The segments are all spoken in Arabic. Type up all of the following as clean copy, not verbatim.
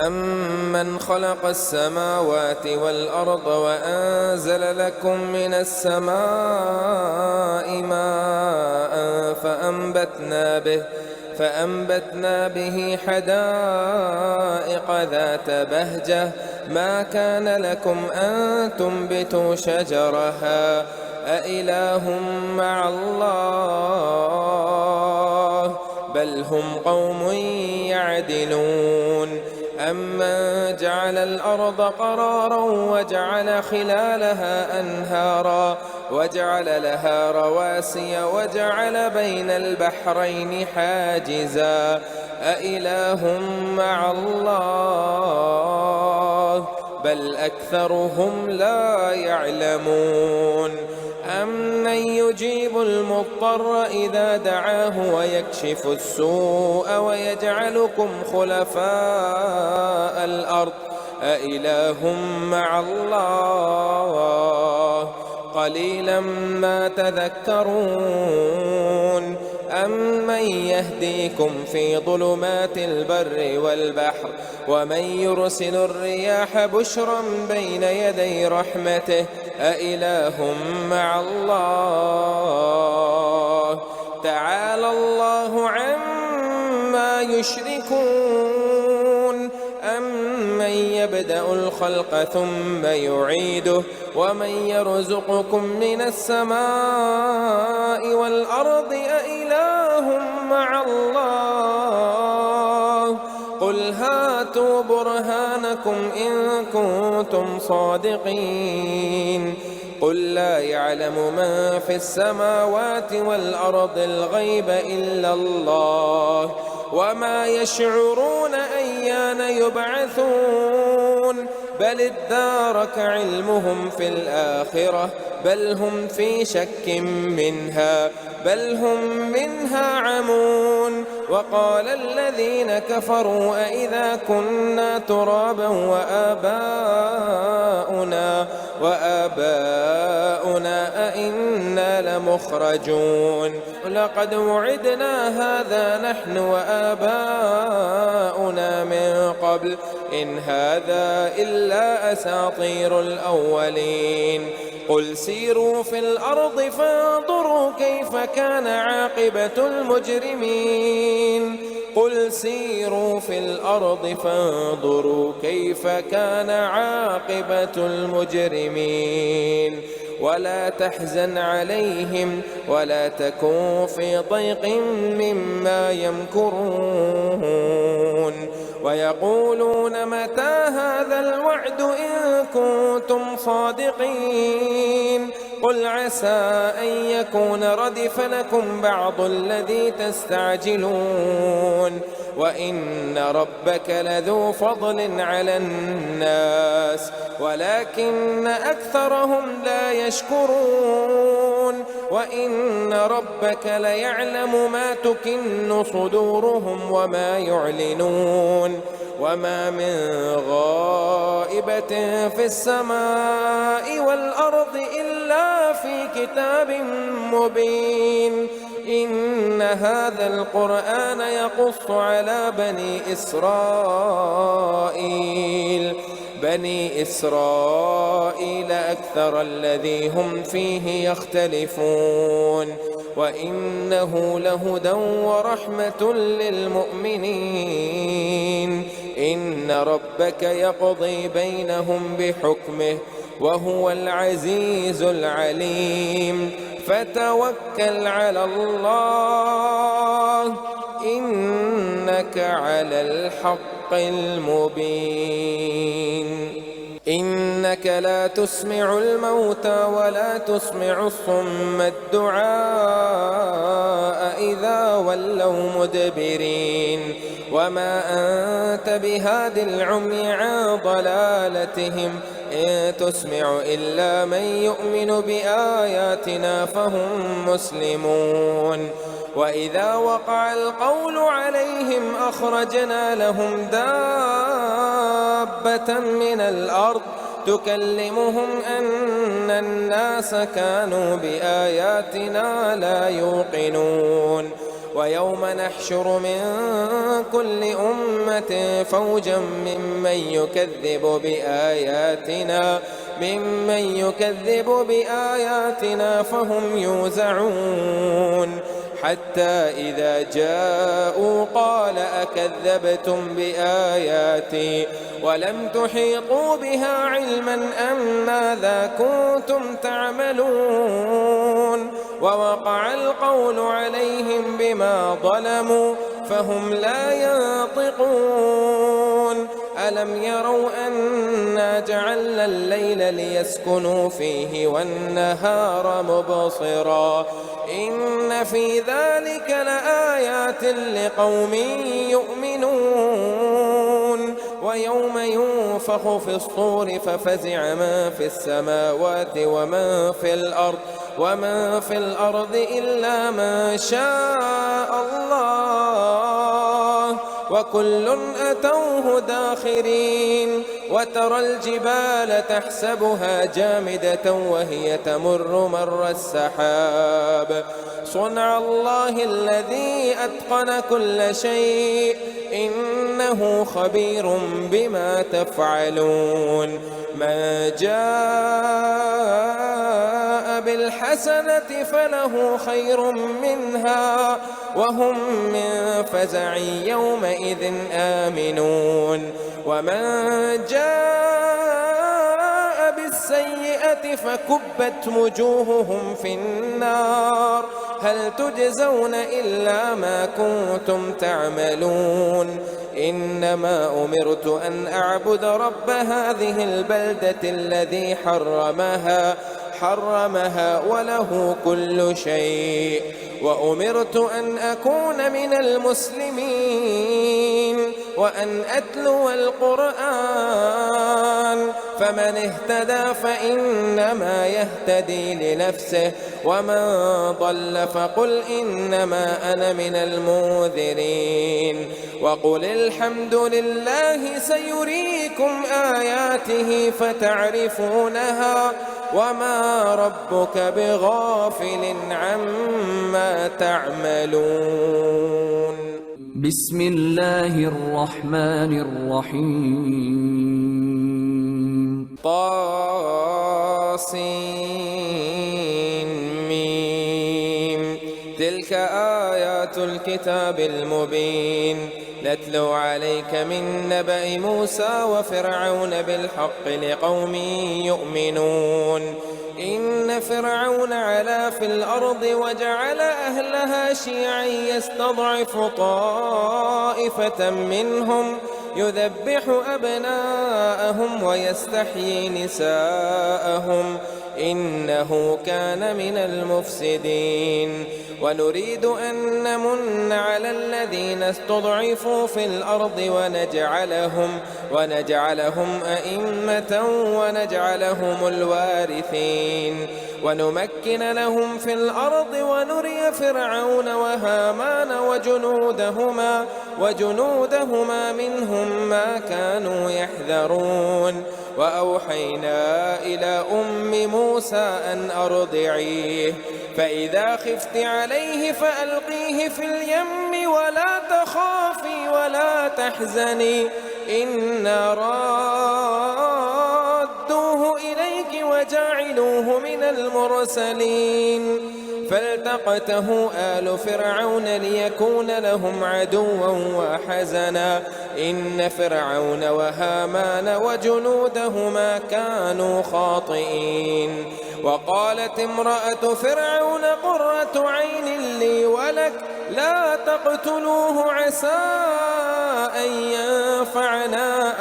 أَمَّنْ خَلَقَ السَّمَاوَاتِ وَالْأَرْضَ وَأَنزَلَ لَكُم مِّنَ السَّمَاءِ مَاءً فَأَنبَتْنَا بِهِ حَدَائِقَ ذَاتَ بَهْجَةٍ مَا كَانَ لَكُمْ أَن تُنبِتُوا شَجَرَهَا أَإِلَٰهٌ مَّعَ اللَّهِ بَلْ هُمْ قَوْمٌ يَعْدِلُونَ أَمَّن جَعَلَ الْأَرْضَ قَرَارًا وَجَعَلَ خِلَالَهَا أَنْهَارًا وَجَعَلَ لَهَا رَوَاسِيَ وَجَعَلَ بَيْنَ الْبَحْرَيْنِ حَاجِزًا أَإِلَٰهٌ مَّعَ اللَّهِ بَلْ أَكْثَرُهُمْ لَا يَعْلَمُونَ أَمَّن يُجِيبُ الْمُضْطَرَّ إِذَا دَعَاهُ وَيَكْشِفُ السُّوءَ وَيَجْعَلُكُمْ خُلَفَاءَ الْأَرْضِ أَإِلَٰهٌ مَّعَ اللَّهِ قَلِيلًا مَّا تَذَكَّرُونَ أَمَّن يَهْدِيكُمْ فِي ظُلُمَاتِ الْبَرِّ وَالْبَحْرِ وَمَن يُرْسِلُ الرِّيَاحَ بُشْرًا بَيْنَ يَدَيْ رَحْمَتِهِ أَإِلَٰهٌ مَّعَ اللَّهِ تَعَالَى اللَّهُ عَمَّا يُشْرِكُونَ أَمَّن يَبْدَأُ الْخَلْقَ ثُمَّ يُعِيدُهُ وَمَن يَرْزُقُكُم مِّنَ السَّمَاءِ وَالْأَرْضِ أَإِلَٰهٌ مَّعَ اللَّهِ قُلْ هَاتُوا بُرْهَانَكُمْ إِن كُنتُمْ صَادِقِينَ قُل لَّا يَعْلَمُ مَن فِي السَّمَاوَاتِ وَالْأَرْضِ الْغَيْبَ إِلَّا اللَّهُ وَمَا يَشْعُرُونَ أَيَّانَ يُبْعَثُونَ بَلِ ادَّارَكَ عِلْمُهُمْ فِي الْآخِرَةِ بَلْ هُمْ فِي شَكٍّ مِّنْهَا بَلْ هُم مِّنْهَا عَمُونَ وَقَالَ الَّذِينَ كَفَرُوا أَإِذَا كُنَّا تُرَابًا وَآبَاؤُنَا أَإِنَّا لَمُخْرَجُونَ لَقَدْ وُعِدْنَا هَٰذَا نَحْنُ وَآبَاؤُنَا مِن قَبْلُ إِنْ هَٰذَا إِلَّا أَسَاطِيرُ الْأَوَّلِينَ قُلْ سِيرُوا فِي الْأَرْضِ فَانظُرُوا كَيْفَ كَانَ عَاقِبَةُ الْمُجْرِمِينَ قُلْ سِيرُوا فِي الْأَرْضِ فَانظُرُوا كَيْفَ كَانَ عَاقِبَةُ الْمُجْرِمِينَ وَلَا تَحْزَنْ عَلَيْهِمْ وَلَا تَكُن في ضيق مما يمكرون ويقولون متى هذا الوعد إن كنتم صادقين قل عسى أن يكون ردف لكم بعض الذي تستعجلون وإن ربك لذو فضل على الناس ولكن أكثرهم لا يشكرون وإن ربك ليعلم ما تكن صدورهم وما يعلنون وما من غائبة في السماء والأرض إلا في كتاب مبين إن هذا القرآن يقص على بني إسرائيل أكثر الذي هم فيه يختلفون وإنه لهدى ورحمة للمؤمنين إن ربك يقضي بينهم بحكمه وهو العزيز العليم فتوكل على الله إنك على الحق المبين إنك لا تسمع الموتى ولا تسمع الصم الدعاء إذا ولوا مدبرين وما أنت بهاد العمي عن ضلالتهم إن تسمع إلا من يؤمن بآياتنا فهم مسلمون وإذا وقع القول عليهم أخرجنا لهم دابة من الأرض تكلمهم أن الناس كانوا بآياتنا لا يوقنون ويوم نحشر من كل أمة فوجا ممن يكذب بآياتنا فهم يوزعون حتى إذا جاءوا قال أكذبتم بآياتي ولم تحيطوا بها علما أم ماذا كنتم تعملون ووقع القول عليهم بما ظلموا فهم لا ينطقون ألم يروا أنا جعلنا الليل ليسكنوا فيه والنهار مبصرا إن في ذلك لآيات لقوم يؤمنون ويوم ينفخ في الصور ففزع من في السماوات ومن في الأرض إلا ما شاء الله وكل أتوه داخرين وترى الجبال تحسبها جامدة وهي تمر مر السحاب صنع الله الذي أتقن كل شيء إنه خبير بما تفعلون من جاء بالحسنة فله خير منها وهم من فزع يومئذ آمنون ومن جاء بالسيئة فكبت وجوههم في النار هل تجزون إلا ما كنتم تعملون إنما أمرت أن أعبد رب هذه البلدة الذي حرمها وله كل شيء وأمرت أن أكون من المسلمين وأن أتلو القرآن فمن اهتدى فإنما يهتدي لنفسه ومن ضل فقل إنما أنا من المنذرين وقل الحمد لله سيريكم آياته فتعرفونها وما ربك بغافل عما تعملون بسم الله الرحمن الرحيم طاسين تلك آيات الكتاب المبين نتلو عليك من نبأ موسى وفرعون بالحق لقوم يؤمنون إن فرعون علا في الأرض وجعل أهلها شيعا يستضعف طائفة منهم يذبح أبناءهم ويستحيي نساءهم إنه كان من المفسدين ونريد أن نمن على الذين استضعفوا في الأرض ونجعلهم أئمة ونجعلهم الوارثين ونمكن لهم في الأرض ونري فرعون وهامان وجنودهما منهم ما كانوا يحذرون وأوحينا إلى أم موسى أن أرضعيه فإذا خفت عليه فألقيه في اليم ولا تخافي ولا تحزني إنا رادوه إليك وجعلوه من المرسلين فالتقته آل فرعون ليكون لهم عدوا وحزنا إن فرعون وهامان وجنودهما كانوا خاطئين وقالت امرأة فرعون قرة عين لي ولك لا تقتلوه عسى أن ينفعنا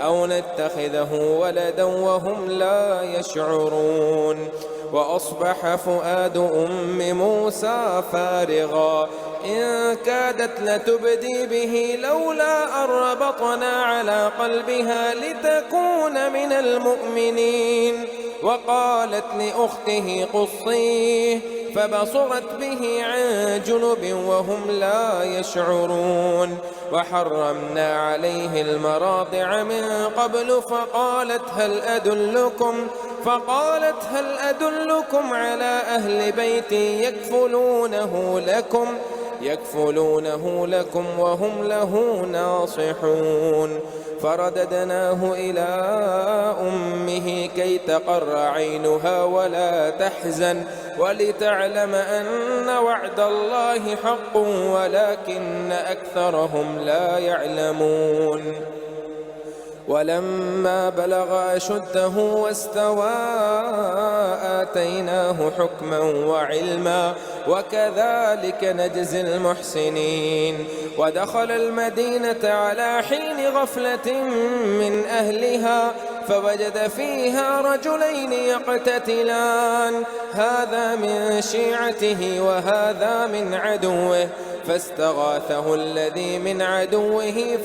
أو نتخذه ولدا وهم لا يشعرون وأصبح فؤاد أم موسى فارغا إن كادت لتبدي به لولا أن ربطنا على قلبها لتكون من المؤمنين وقالت لأخته قصيه فبصرت به عن جنب وهم لا يشعرون وحرمنا عليه المراضع من قبل فقالت هل أدلكم فقالت هل أدلكم على أهل بيت يكفلونه لكم وهم له ناصحون. فرددناه إلى أمه كي تقر عينها ولا تحزن ولتعلم أن وعد الله حق ولكن أكثرهم لا يعلمون. ولما بلغ أشده واستوى آتيناه حكما وعلما وكذلك نجزي المحسنين. ودخل المدينة على حين غفلة من أهلها فوجد فيها رجلين يقتتلان هذا من شيعته وهذا من عدوه فاستغاثه الذي من عدوه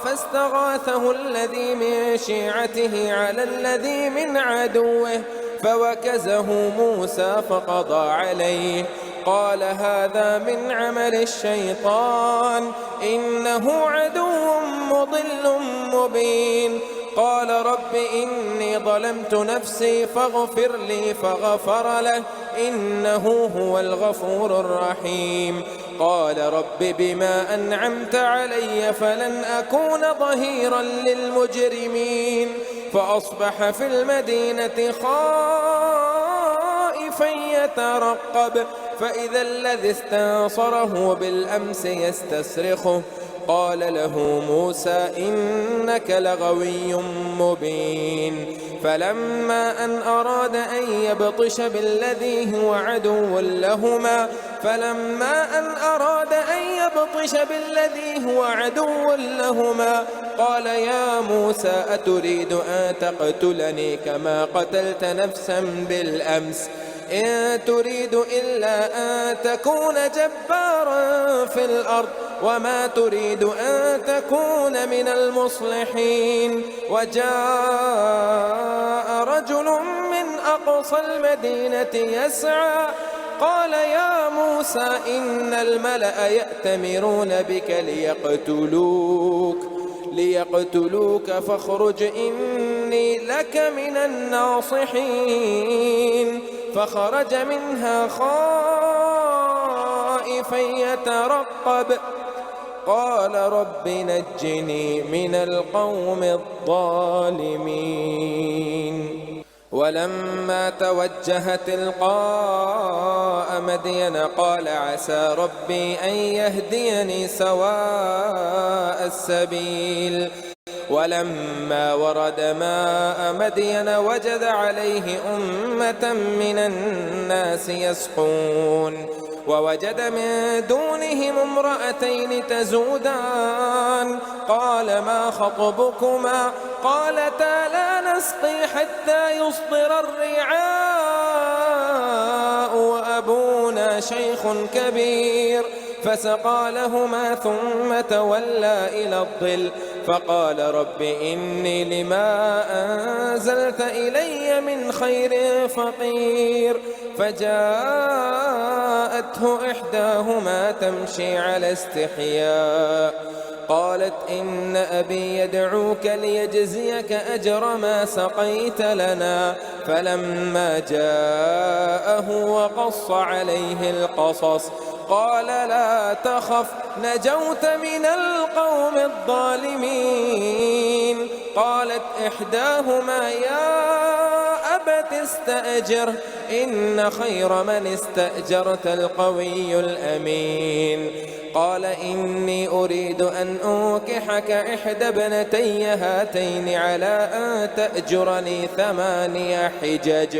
فاستغاثه الذي من شيعته على الذي من عدوه فوكزه موسى فقضى عليه. قال هذا من عمل الشيطان إنه عدو مضل مبين. قال رب إني ظلمت نفسي فاغفر لي فغفر له إنه هو الغفور الرحيم. قال رب بما أنعمت علي فلن أكون ظهيرا للمجرمين. فأصبح في المدينة خائفا يترقب فإذا الذي استنصره بالأمس يستصرخه. قال له موسى إنك لغوي مبين. فلما أن أراد أن يبطش بالذي هو عدو لهما قال يا موسى أتريد أن تقتلني كما قتلت نفسا بالأمس إن تريد إلا أن تكون جبارا في الأرض وما تريد أن تكون من المصلحين. وجاء رجل من أقصى المدينة يسعى قال يا موسى إن الملأ يأتمرون بك ليقتلوك فاخرج إني لك من الناصحين. فخرج منها خائفا يترقب قال رب نجني من القوم الظالمين. ولما توجه تلقاء مدين قال عسى ربي أن يهديني سواء السبيل. ولما ورد ماء مدين وجد عليه أمة من الناس يسقون ووجد من دونهم امرأتين تزودان قال ما خطبكما قالتا لا نسقي حتى يصدر الرعاء وأبونا شيخ كبير. فسقى لهما ثم تولى إلى الظل فقال رب إني لما أنزلت إلي من خير فقير. فجاءته إحداهما تمشي على استحياء قالت إن أبي يدعوك ليجزيك أجر ما سقيت لنا. فلما جاءه وقص عليه القصص قال لا تخف نجوت من القوم الظالمين. قالت إحداهما يا أبت استأجره إن خير من استأجرت القوي الأمين. قال إني أريد أن أنكحك إحدى ابنتي هاتين على أن تأجرني 8 حجج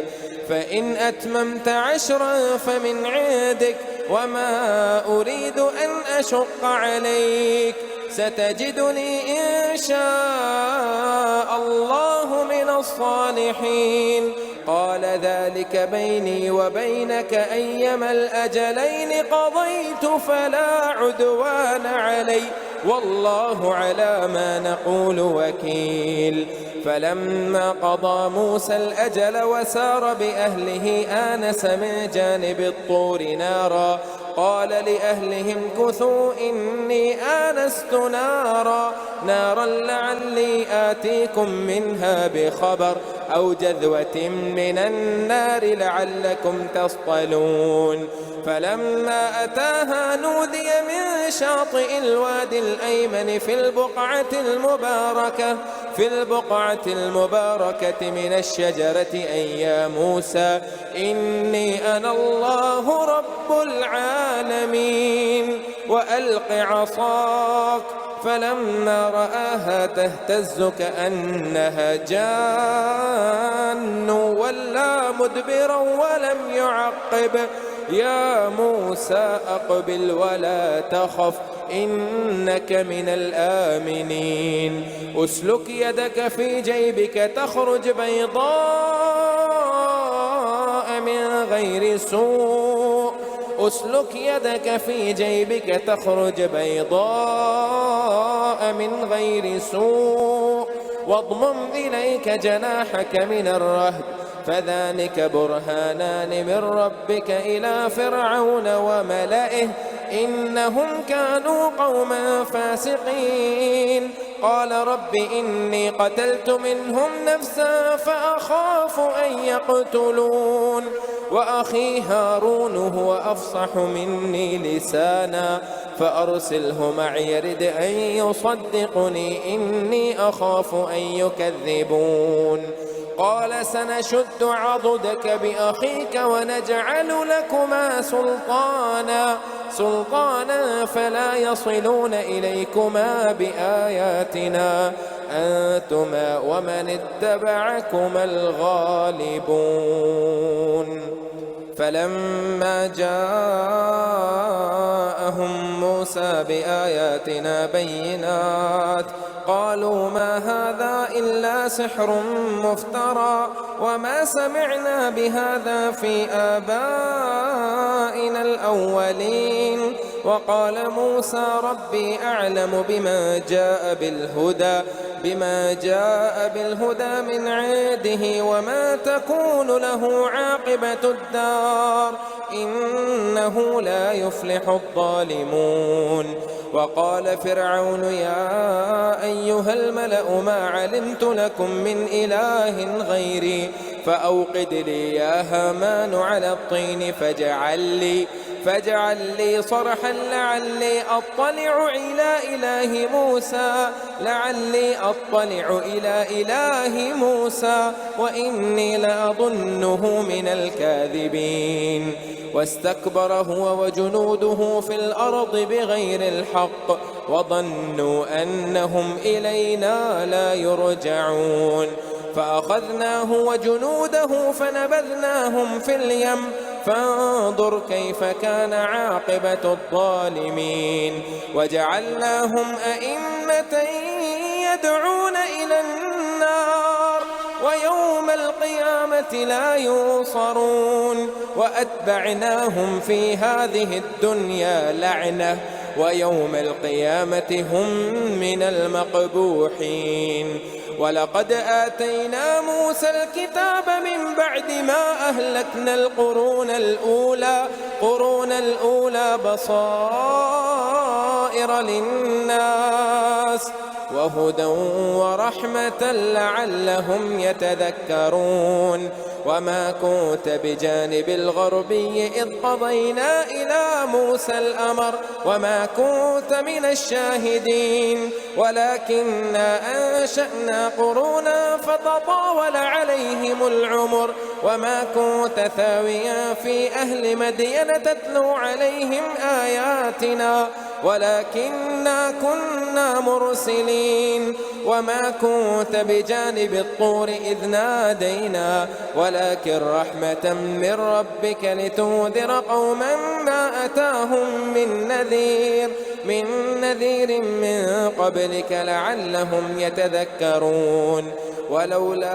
فإن أتممت 10 فمن عندك وما أريد أن أشق عليك ستجدني إن شاء الله من الصالحين. قال ذلك بيني وبينك أيما الأجلين قضيت فلا عدوان علي والله على ما نقول وكيل. فلما قضى موسى الأجل وسار بأهله آنس من جانب الطور نارا وقال لأهلهم كثوا إني آنست نارا لعلي آتيكم منها بخبر أو جذوة من النار لعلكم تصطلون. فلما أتاها نودي من شاطئ الوادي الأيمن في البقعة المباركة من الشجرة أن يا موسى إني أنا الله رب العالمين وألق عصاك. فلما رآها تهتز كأنها جان ولا مدبرا ولم يعقب. يا موسى أقبل ولا تخف إنك من الآمنين. أسلك يدك في جيبك تخرج بيضاء من غير سوء أسلك يدك في جيبك تخرج بيضاء من غير سوء واضمم إليك جناحك من الرهب فذلك برهانان من ربك إلى فرعون وملئه إنهم كانوا قوما فاسقين. قال رب إني قتلت منهم نفسا فأخاف أن يقتلون وأخي هارون هو أفصح مني لسانا فأرسله معي يرد أن يصدقني إني أخاف أن يكذبون. قال سنشد عضدك بأخيك ونجعل لكما سلطانا فلا يصلون إليكما بآياتنا أنتما ومن اتبعكما الغالبون. فلما جاءهم موسى بآياتنا بينات قالوا ما هذا إلا سحر مفترى وما سمعنا بهذا في آبائنا الأولين. وقال موسى ربي أعلم بما جاء بالهدى من عنده وما تكون له عاقبة الدار إنه لا يفلح الظالمون. وقال فرعون يا أيها الملأ ما علمت لكم من إله غيري فأوقد لي يا هامان على الطين فاجعل لي صرحا لعلي أطلع إلى إله موسى وإني لأظنه من الكاذبين. واستكبر هو وجنوده في الأرض بغير الحق وظنوا أنهم إلينا لا يرجعون. فأخذناه وجنوده فنبذناهم في اليم فانظر كيف كان عاقبة الظالمين. وجعلناهم أئمة يدعون إلى النار ويوم القيامة لا ينصرون. وأتبعناهم في هذه الدنيا لعنة ويوم القيامة هم من المقبوحين. ولقد آتينا موسى الكتاب من بعد ما أهلكنا القرون الأولى بصائر للناس وهدى ورحمة لعلهم يتذكرون. وما كنت بجانب الغربي إذ قضينا إلى موسى الأمر وما كنت من الشاهدين ولكننا أنشأنا قرونا فتطاول عليهم العمر وما كنت ثاويا في أهل مدين تتلو عليهم آياتنا ولكننا كنا مرسلين. وما كنت بجانب الطور إذ نادينا ولكن رحمة من ربك لتنذر قوما ما أتاهم من نذير من قبلك لعلهم يتذكرون. ولولا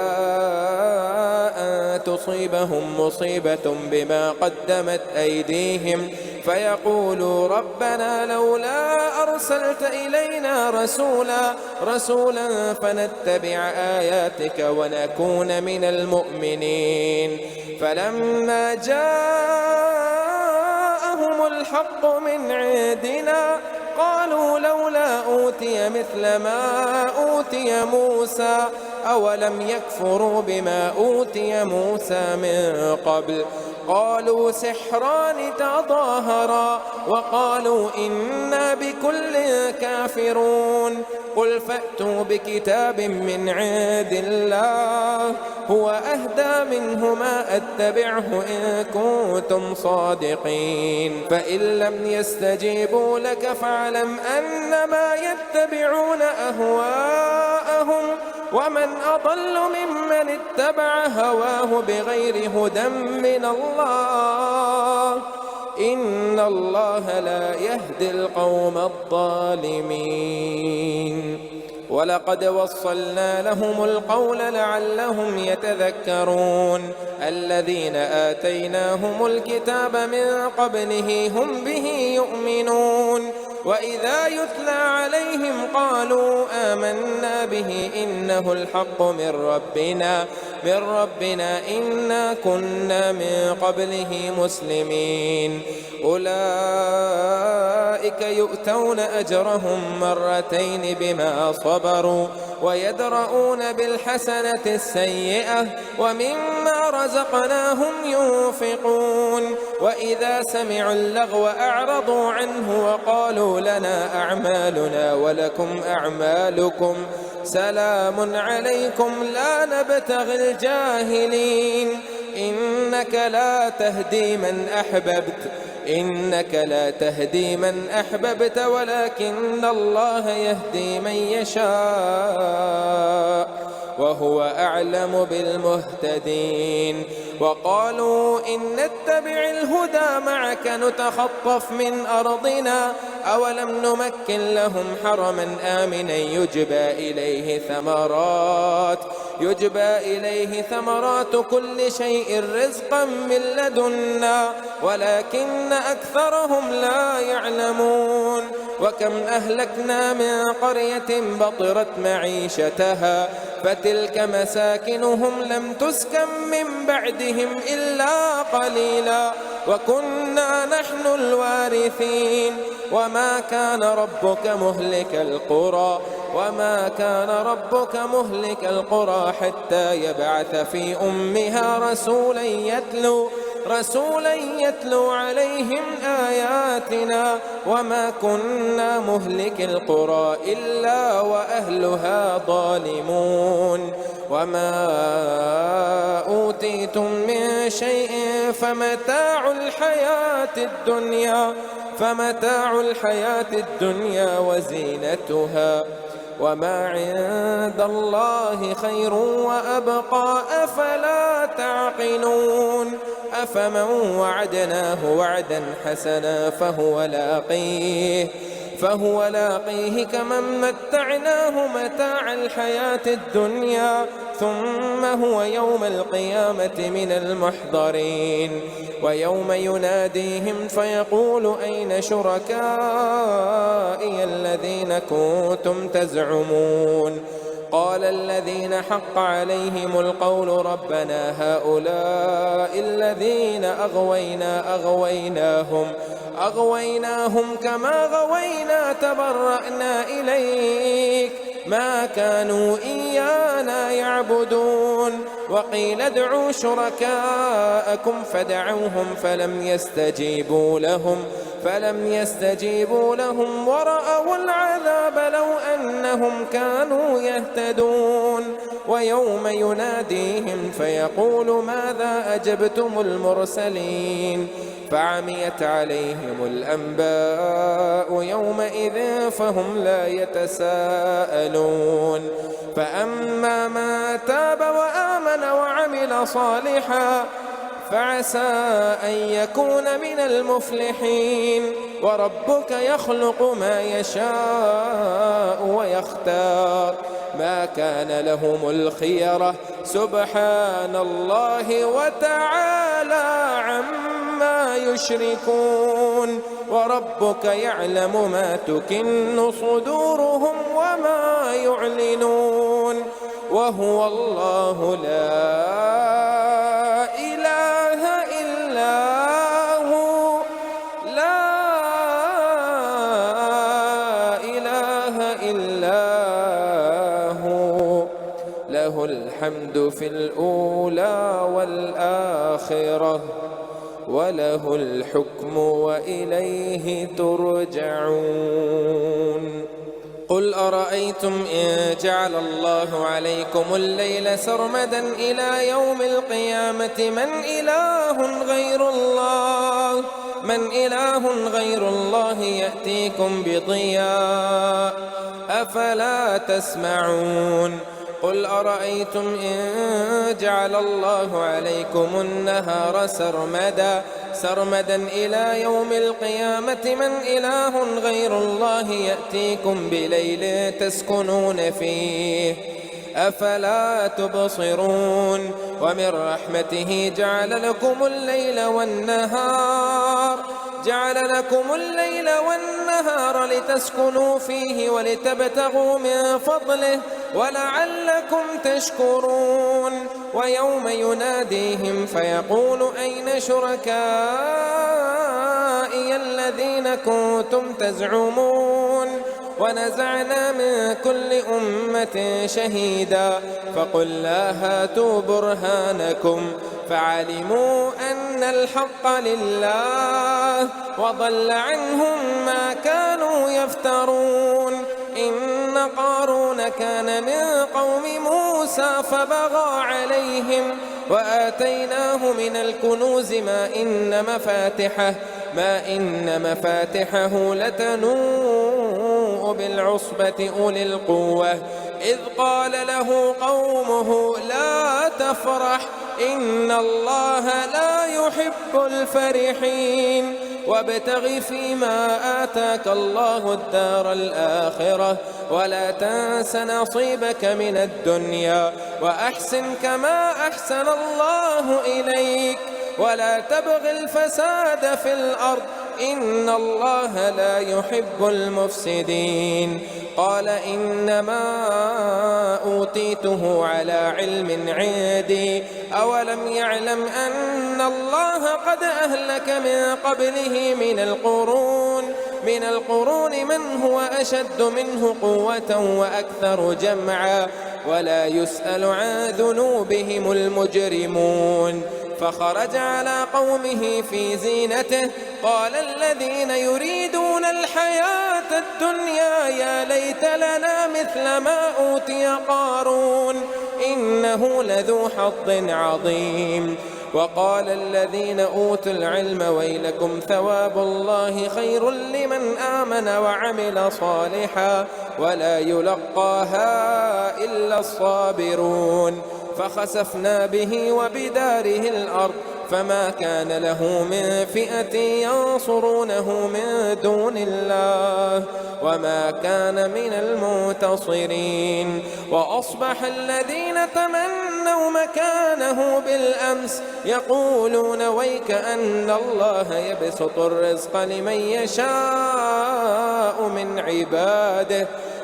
أن تصيبهم مصيبة بما قدمت أيديهم فيقولوا ربنا لولا أرسلت إلينا رسولا فنتبع آياتك ونكون من المؤمنين. فلما جاءهم الحق من عندنا قالوا لولا أوتي مثل ما أوتي موسى أولم يكفروا بما أوتي موسى من قبل قالوا سحران تظاهرا وقالوا إنا بكل كافرون قل فأتوا بكتاب من عند الله هو أهدى منهما أتبعه إن كنتم صادقين فإن لم يستجيبوا لك فاعلم أنما يتبعون أهواءهم ومن أضل ممن اتبع هواه بغير هدى من الله إن الله لا يهدي القوم الظالمين ولقد وصلنا لهم القول لعلهم يتذكرون الذين آتيناهم الكتاب من قبله هم به يؤمنون وإذا يتلى عليهم قالوا آمنا به إنه الحق من ربنا إنا كنا من قبله مسلمين أولئك يؤتون أجرهم مرتين بما صبروا ويدرؤون بالحسنة السيئة ومما رزقناهم ينفقون وإذا سمعوا اللغو أعرضوا عنه وقالوا لنا أعمالنا ولكم أعمالكم سلام عليكم لا نبتغي الجاهلين إنك لا تهدي من أحببت ولكن الله يهدي من يشاء وهو أعلم بالمهتدين وقالوا إن نتبع الهدى معك نتخطف من أرضنا أولم نمكن لهم حرما آمنا يجبى إليه ثمرات كل شيء رزقا من لدنا ولكن أكثرهم لا يعلمون وكم أهلكنا من قرية بطرت معيشتها فتلك مساكنهم لم تسكن من بعدهم إلا قليلا وكنا نحن الوارثين وما كان ربك مهلك القرى حتى يبعث في أمها رسولا يتلو عليهم آياتنا وما كنا مهلك القرى إلا وأهلها ظالمون وما أوتيتم من شيء فمتاع الحياة الدنيا وزينتها وما عند الله خير وأبقى أفلا تعقلون أفمن وعدناه وعدا حسنا فهو لاقيه كمن متعناه متاع الحياة الدنيا ثم هو يوم القيامة من المحضرين ويوم يناديهم فيقول أين شركائي الذين كنتم تزعمون قال الذين حق عليهم القول ربنا هؤلاء الذين أغويناهم كما غوينا تبرأنا إليك ما كانوا إيانا يعبدون وقيل ادعوا شركاءكم فدعوهم فلم يستجيبوا لهم ورأوا العذاب لو أنهم كانوا يهتدون ويوم يناديهم فيقول ماذا أجبتم المرسلين فعميت عليهم الأنباء يومئذ فهم لا يتساءلون فأما من تاب وآمن وعمل صالحا فعسى أن يكون من المفلحين وربك يخلق ما يشاء ويختار ما كان لهم الخيرة سبحان الله وتعالى عما يشركون وربك يعلم ما تكن صدورهم وما يعلنون وهو الله لا إله إلا هو لا الحمد في الأولى والآخرة وله الحكم وإليه ترجعون. قل أرأيتم إن جعل الله عليكم الليل سرمدا إلى يوم القيامة من إله غير الله يأتيكم بضياء أفلا تسمعون. قل أرأيتم إن جعل الله عليكم النهار سرمدا إلى يوم القيامة من إله غير الله يأتيكم بليل تسكنون فيه أفلا تبصرون. ومن رحمته جعل لكم الليل والنهار لتسكنوا فيه ولتبتغوا من فضله ولعلكم تشكرون. ويوم يناديهم فيقول أين شركائي الذين كنتم تزعمون ونزعنا من كل أمة شهيدا فقلنا هاتوا برهانكم فعلموا أن الحق لله وضل عنهم ما كانوا يفترون. إن قارون كان من قوم موسى فبغى عليهم وآتيناه من الكنوز ما إن مفاتحه لتنوء بالعصبة أولي القوة إذ قال له قومه لا تفرح إن الله لا يحب الفرحين. وابتغ فيما آتاك الله الدار الآخرة ولا تنس نصيبك من الدنيا وأحسن كما أحسن الله إليك ولا تبغ الفساد في الأرض إن الله لا يحب المفسدين. قال إنما أوتيته على علم عندي أولم يعلم أن الله قد أهلك من قبله من القرون من هو أشد منه قوة وأكثر جمعا ولا يسأل عن ذنوبهم المجرمون. فخرج على قومه في زينته قال الذين يريدون الحياة الدنيا يا ليت لنا مثل ما أوتي قارون إنه لذو حظ عظيم. وقال الذين أوتوا العلم ويلكم ثواب الله خير لمن آمن وعمل صالحا ولا يلقاها إلا الصابرون. فخسفنا به وبداره الأرض فما كان له من فئة ينصرونه من دون الله وما كان من المنتصرين. وأصبح الذين تمنوا مكانه بالأمس يقولون ويك أن الله يبسط الرزق لمن يشاء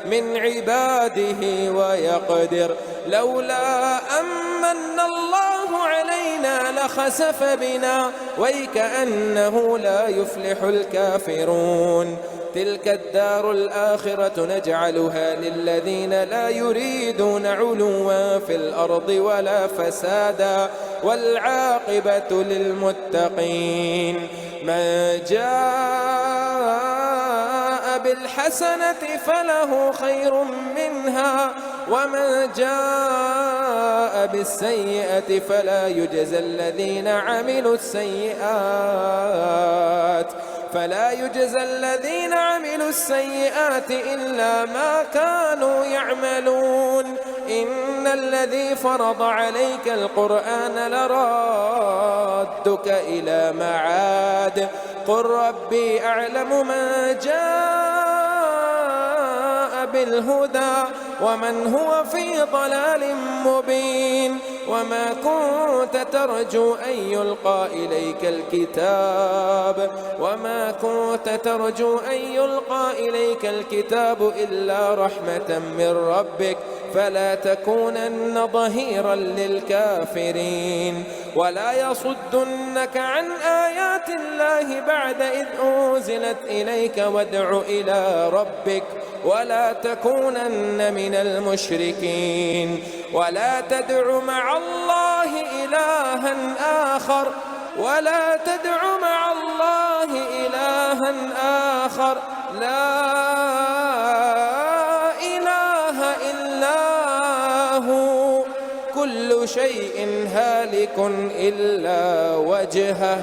من عباده ويقدر لولا أمن الله علينا لخسف بنا ويكأنه لا يفلح الكافرون. تلك الدار الآخرة نجعلها للذين لا يريدون علوا في الأرض ولا فسادا والعاقبة للمتقين. من جاء بالحسنة فله خير منها ومن جاء بالسيئة فلا يجزى الذين عملوا السيئات إلا ما كانوا يعملون. إن الذي فرض عليك القرآن لرادك إلى معاد قل ربي أعلم من جاء بالهدى ومن هو في ضلال مبين. وما كنت ترجو أن يلقى إليك الكتاب إلا رحمة من ربك فلا تكونن ظهيرا للكافرين. ولا يصدنك عن آيات الله بعد إذ أنزلت إليك وادع إلى ربك ولا تكونن من المشركين. ولا تدع مع الله إلها آخر لا إله إلا هو كل شيء هالك إلا وجهه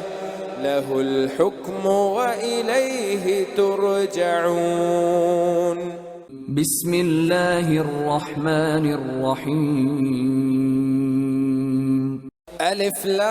له الحكم وإليه ترجعون. بسم الله الرحمن الرحيم. ألف لام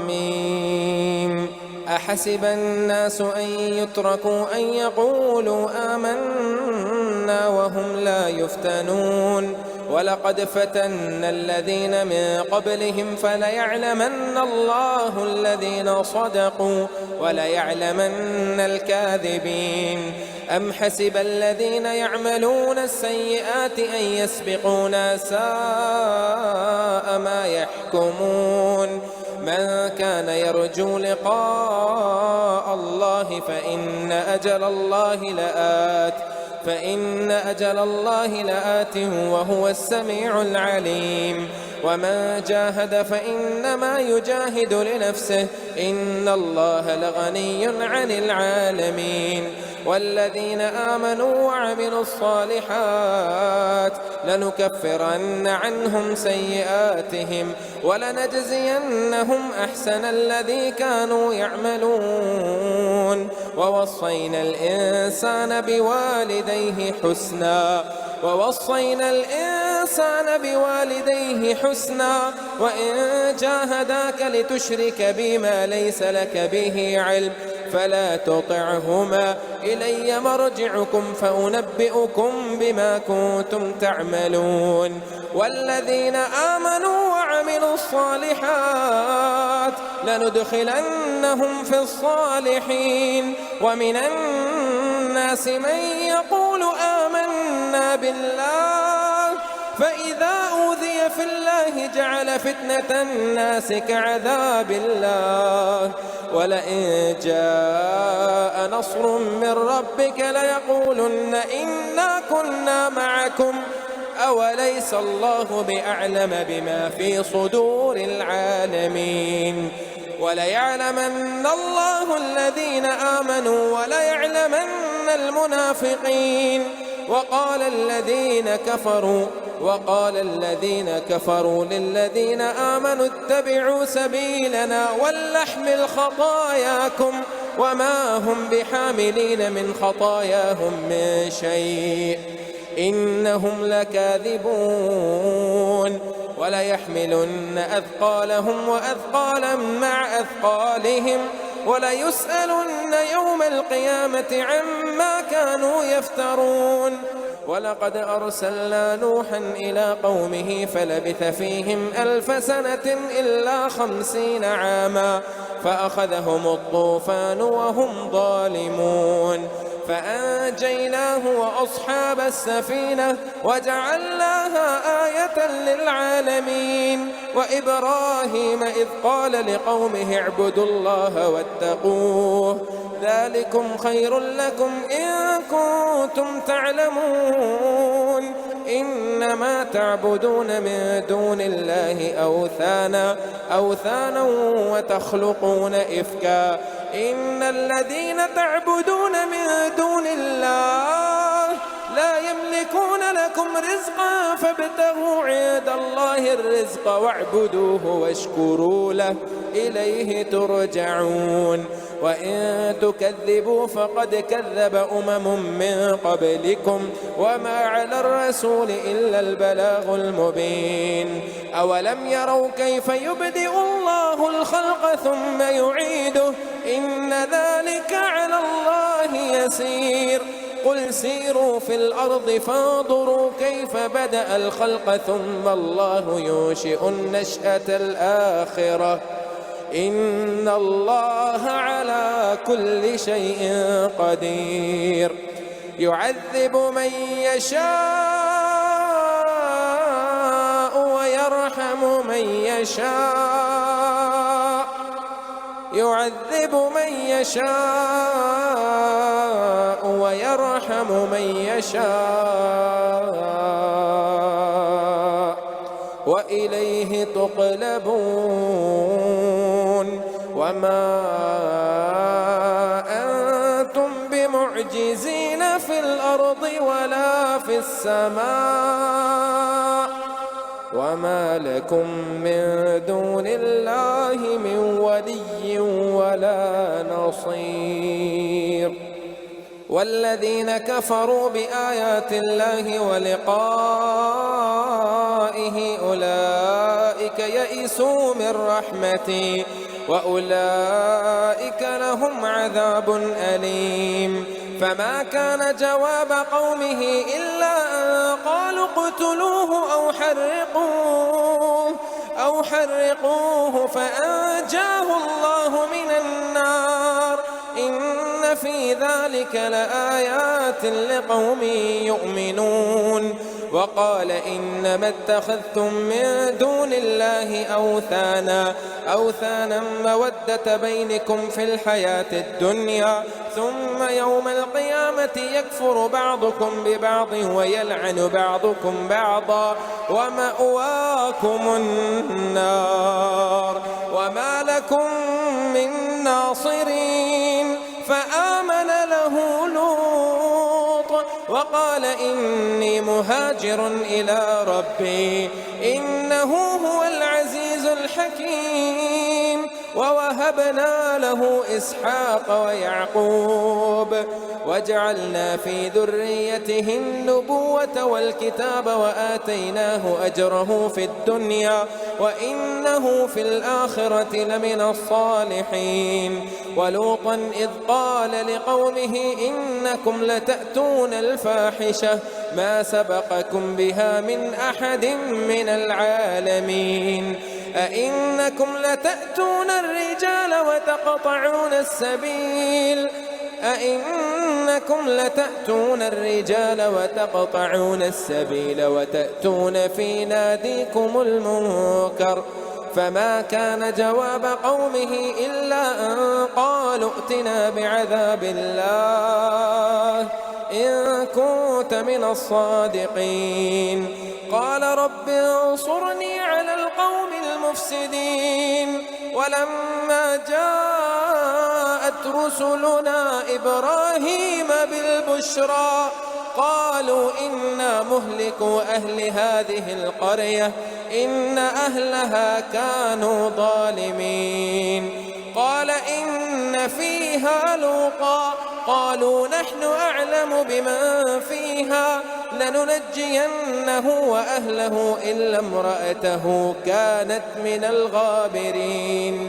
ميم. أحسب الناس أن يتركوا أن يقولوا آمنا وهم لا يفتنون ولقد فتنا الذين من قبلهم فليعلمن الله الذين صدقوا وليعلمن الكاذبين. أم حسب الذين يعملون السيئات أن يسبقونا ساء ما يحكمون. من كان يرجو لقاء الله فإن أجل الله لآت وهو السميع العليم. ومن جاهد فإنما يجاهد لنفسه إن الله لغني عن العالمين. والذين آمنوا وعملوا الصالحات لنكفرن عنهم سيئاتهم ولنجزينهم أحسن الذي كانوا يعملون. ووصينا الإنسان بوالديه حسنا وإن جاهداك لتشرك بما ليس لك به علم فلا تطعهما إلي مرجعكم فأنبئكم بما كنتم تعملون. والذين آمنوا وعملوا الصالحات لندخلنهم في الصالحين. ومن الناس من يقول آمنا بالله فإذا أوذي في الله جعل فتنة الناس كعذاب الله ولئن جاء نصر من ربك ليقولن إنا كنا معكم أوليس الله بأعلم بما في صدور العالمين. وليعلمن الله الذين آمنوا وليعلمن المنافقين. وقال الذين كفروا للذين آمنوا اتبعوا سبيلنا ولنحمل خطاياكم وما هم بحاملين من خطاياهم من شيء إنهم لكاذبون. وليحملن أثقالهم وأثقالا مع أثقالهم وليسألن يوم القيامة عما كانوا يفترون. ولقد أرسلنا نوحا إلى قومه فلبث فيهم 1000 سنة إلا 50 عاما فأخذهم الطوفان وهم ظالمون فأنجيناه وأصحاب السفينة وجعلناها آية للعالمين. وإبراهيم إذ قال لقومه اعبدوا الله واتقوه ذلكم خير لكم إن كنتم تعلمون. إنما تعبدون من دون الله أوثانا وتخلقون إفكا إن الذين تعبدون من دون الله لا يملكون لكم رزقا فابتغوا عند الله الرزق واعبدوه واشكروا له إليه ترجعون. وإن تكذبوا فقد كذب من قبلكم وما على الرسول إلا البلاغ المبين. أولم يروا كيف يبدئ الله الخلق ثم يعيده إن ذلك على الله يسير. قل سيروا في الأرض فانظروا كيف بدأ الخلق ثم الله ينشئ النشأة الآخرة إن الله على كل شيء قدير. يعذب من يشاء ويرحم من يشاء ويرحم من يشاء وإليه تقلبون وما أنتم بمعجزين في الأرض ولا في السماء وما لكم من دون الله من ولي ولا نصير. والذين كفروا بآيات الله ولقائه أولئك يئسوا من رحمتي وأولئك لهم عذاب أليم. فما كان جواب قومه إلا أن قالوا اقتلوه أو حرقوه فأنجاه الله من النار إن في ذلك لآيات لقوم يؤمنون. وقال إنما اتخذتم من دون الله أوثانا مودة بينكم في الحياة الدنيا ثم يوم القيامة يكفر بعضكم ببعض ويلعن بعضكم بعضا ومأواكم النار وما لكم من ناصرين. فآمن له لوط وقال إني مهاجر إلى ربي إنه هو العزيز الحكيم. ووهبنا له إسحاق ويعقوب وجعلنا في ذريته النبوة والكتاب وآتيناه أجره في الدنيا وإنه في الآخرة لمن الصالحين. ولوطا إذ قال لقومه إنكم لتأتون الفاحشة ما سبقكم بها من أحد من العالمين أئنكم لتأتون الرجال وتقطعون السبيل وتأتون في ناديكم المنكر. فما كان جواب قومه إلا أن قالوا ائتنا بعذاب الله إن كنت من الصادقين. قال رب انصرني على القوم المفسدين. ولما جاءت رسلنا إبراهيم بالبشرى قالوا إنا مهلكوا أهل هذه القرية إن أهلها كانوا ظالمين. قال إن فيها لوطا قالوا نحن أعلم بمن فيها لننجينه وأهله إلا امرأته كانت من الغابرين.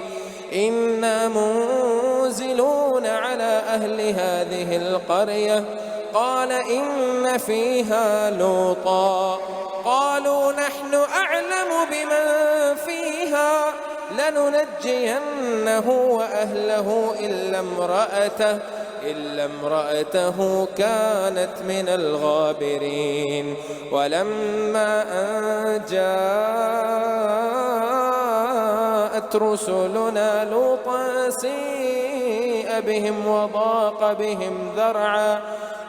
إنا منزلون على أهل هذه القرية قال إن فيها لوطا قالوا نحن أعلم بمن فيها لننجينه وأهله إلا امرأته كانت من الغابرين. ولما أن جاءت رسلنا لوطا سيء بهم وضاق بهم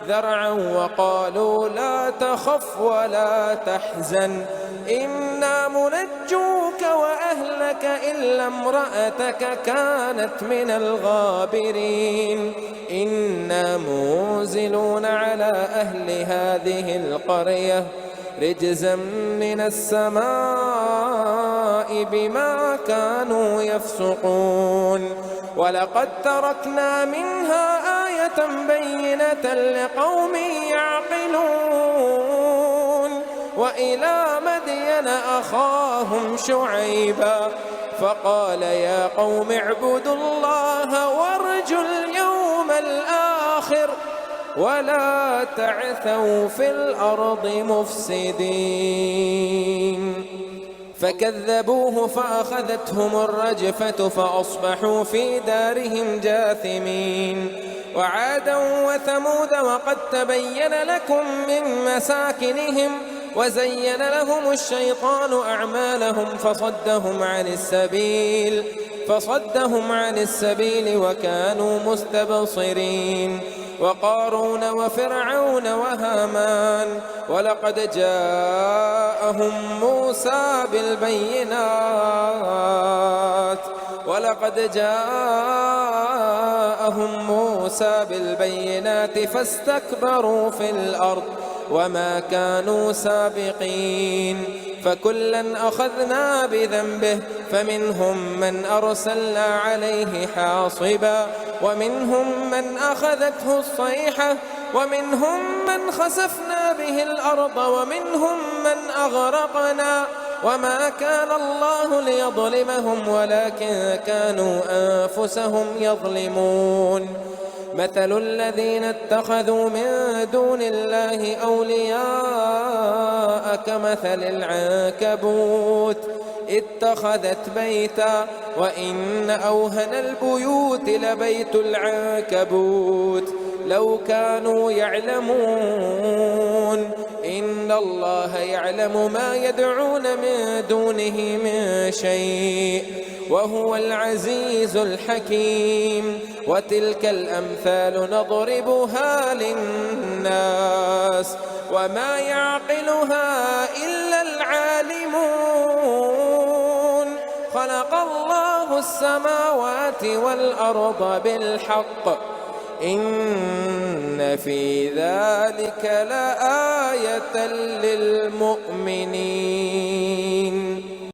ذرعا وقالوا لا تخف ولا تحزن إنا منجوك وأهلك إلا امرأتك كانت من الغابرين. إنا منزلون على أهل هذه القرية رجزا من السماء بما كانوا يفسقون. ولقد تركنا منها آية بينة لقوم يعقلون. وإلى مدين أخاهم شعيبا فقال يا قوم اعبدوا الله وارجوا اليوم الآخر ولا تعثوا في الأرض مفسدين. فكذبوه فأخذتهم الرجفة فأصبحوا في دارهم جاثمين. وعادا وثمود وقد تبين لكم من مساكنهم وزين لهم الشيطان أعمالهم فصدهم عن السبيل فصدهم عن السبيل وكانوا مستبصرين وقارون وفرعون وهامان ولقد جاءهم موسى بالبينات فاستكبروا في الأرض وما كانوا سابقين فكلا أخذنا بذنبه فمنهم من أرسلنا عليه حاصبا ومنهم من أخذته الصيحة ومنهم من خسفنا به الأرض ومنهم من أغرقنا وما كان الله ليظلمهم ولكن كانوا أنفسهم يظلمون مثل الذين اتخذوا من دون الله أولياء كمثل العنكبوت اتخذت بيتا وإن أوهن البيوت لبيت العنكبوت لو كانوا يعلمون إن الله يعلم ما يدعون من دونه من شيء وهو العزيز الحكيم وتلك الأمثال نضربها للناس وما يعقلها إلا العالمون خلق الله السماوات والأرض بالحق إن في ذلك لآية للمؤمنين